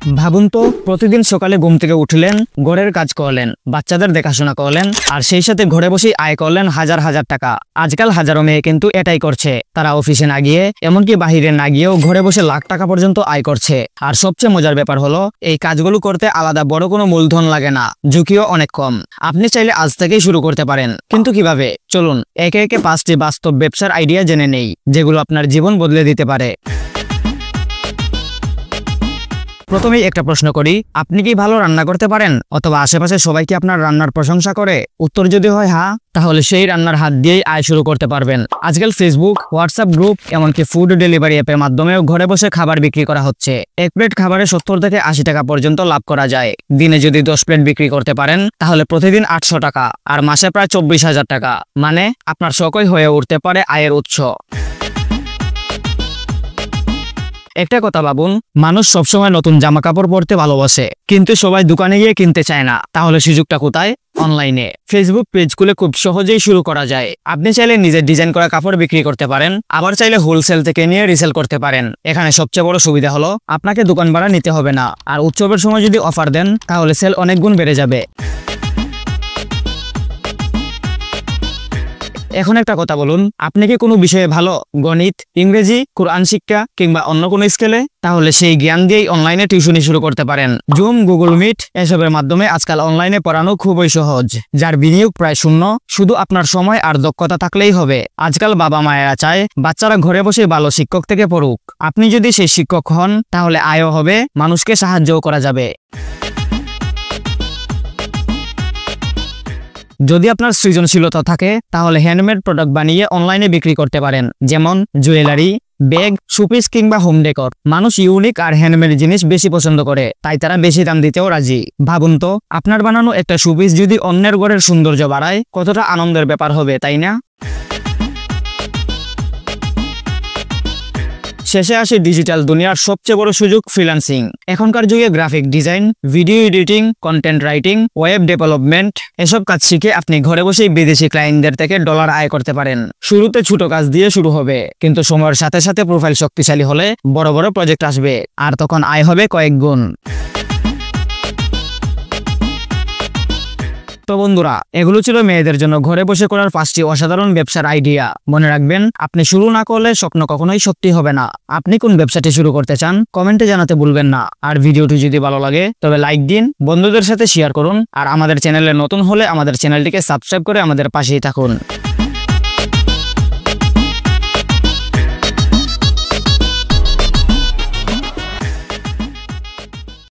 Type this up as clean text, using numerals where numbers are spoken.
ভাবুন তো, প্রতিদিন সকালে ঘুম থেকে উঠলেন, ঘরের কাজ করলেন, বাচ্চাদের দেখাশোনা করলেন, আর সেই সাথে ঘরে বসেই আয় করলেন হাজার হাজার টাকা। আজকাল হাজারো মেয়ে কিন্তু এটাই করছে। তারা অফিসে না গিয়ে, এমনকি বাহিরে না গিয়েও ঘরে বসে লাখ টাকা পর্যন্ত আয় করছে। আর সবচেয়ে মজার ব্যাপার হলো, এই কাজগুলো করতে আলাদা বড় কোনো মূলধন লাগে না, ঝুঁকিও অনেক কম। আপনি চাইলে আজ থেকেই শুরু করতে পারেন, কিন্তু কিভাবে? চলুন একে একে 5টি বাস্তব ব্যবসার আইডিয়া জেনে নেই, যেগুলো আপনার জীবন বদলে দিতে পারে। প্রথমেই একটা প্রশ্ন করি, আপনি কি ভালো রান্না করতে পারেন? অথবা আশেপাশে সবাই কি আপনার রান্নার প্রশংসা করে? উত্তর যদি হয় হ্যাঁ, তাহলে সেই রান্নার হাত দিয়েই আয় শুরু করতে পারবেন। আজকাল ফেসবুক, হোয়াটসঅ্যাপ গ্রুপ, এমনকি ফুড ডেলিভারি অ্যাপের মাধ্যমেও ঘরে বসে খাবার বিক্রি করা হচ্ছে। এক প্লেট খাবারে 70 থেকে 80 টাকা পর্যন্ত লাভ করা যায়। দিনে যদি 10 প্লেট বিক্রি করতে পারেন, তাহলে প্রতিদিন 800 টাকা, আর মাসে প্রায় 24,000 টাকা। মানে আপনার শখই হয়ে উঠতে পারে আয়ের উৎস। একটা কথা ভাবুন, মানুষ সবসময় নতুন জামা কাপড় পরতে ভালোবাসে, কিন্তু সবাই দোকানে গিয়ে কিনতে চায় না। তাহলে সুযোগটা কোথায়? অনলাইনে। ফেসবুক পেজ খুলে খুব সহজেই শুরু করা যায়। আপনি চাইলে নিজের ডিজাইন করা কাপড় বিক্রি করতে পারেন, আবার চাইলে হোলসেল থেকে নিয়ে রিসেল করতে পারেন। এখানে সবচেয়ে বড় সুবিধা হলো, আপনাকে দোকান ভাড়া নিতে হবে না। আর উৎসবের সময় যদি অফার দেন, তাহলে সেল অনেক গুণ বেড়ে যাবে। এখন একটা কথা বলুন, আপনি কি কোনো বিষয়ে ভালো? গণিত, ইংরেজি, কোরআন শিক্ষা কিংবা অন্য কোনো স্কেলে? তাহলে সেই জ্ঞান দিয়েই অনলাইনে টিউশনি শুরু করতে পারেন। জুম, গুগল মিট এসবের মাধ্যমে আজকাল অনলাইনে পড়ানো খুবই সহজ, যার বিনিয়োগ প্রায় শূন্য। শুধু আপনার সময় আর দক্ষতা থাকলেই হবে। আজকাল বাবা মায়েরা চায় বাচ্চারা ঘরে বসে ভালো শিক্ষক থেকে পড়ুক। আপনি যদি সেই শিক্ষক হন, তাহলে আয়ও হবে, মানুষকে সাহায্যও করা যাবে। যদি আপনার সৃজনশীলতা থাকে, তাহলে হ্যান্ডমেড প্রোডাক্ট বানিয়ে অনলাইনে বিক্রি করতে পারেন। যেমন জুয়েলারি, ব্যাগ, শোপিস কিংবা হোম ডেকর। মানুষ ইউনিক আর হ্যান্ডমেড জিনিস বেশি পছন্দ করে, তাই তারা বেশি দাম দিতেও রাজি। ভাবুন তো, আপনার বানানো একটা শোপিস যদি অন্যের ঘরের সৌন্দর্য বাড়ায়, কতটা আনন্দের ব্যাপার হবে, তাই না? শেষে আসে ডিজিটাল দুনিয়ার সবচেয়ে বড় সুযোগ, ফ্রিল্যান্সিং। এখনকার যুগে graphic design, video editing, content writing, web development এসব কাজ শিখে আপনি ঘরে বসেই বিদেশি ক্লায়েন্টদের থেকে ডলার আয় করতে পারেন। শুরুতে ছোট কাজ দিয়ে শুরু হবে, কিন্তু সময়ের সাথে সাথে প্রোফাইল শক্তিশালী হলে বড় বড় প্রজেক্ট আসবে, আর তখন আয় হবে কয়েক গুণ। তো বন্ধুরা, এগুলো ছিল মেয়েদের জন্য ঘরে বসে করার 5টি অসাধারণ ব্যবসার আইডিয়া। মনে রাখবেন, আপনি শুরু না করলে স্বপ্ন কখনোই সত্যি হবে না। আপনি কোন ব্যবসাটি শুরু করতে চান, কমেন্টে জানাতে ভুলবেন না। আর ভিডিওটি যদি ভালো লাগে, তবে লাইক দিন, বন্ধুদের সাথে শেয়ার করুন। আর আমাদের চ্যানেলে নতুন হলে আমাদের চ্যানেলটিকে সাবস্ক্রাইব করে আমাদের পাশেই থাকুন।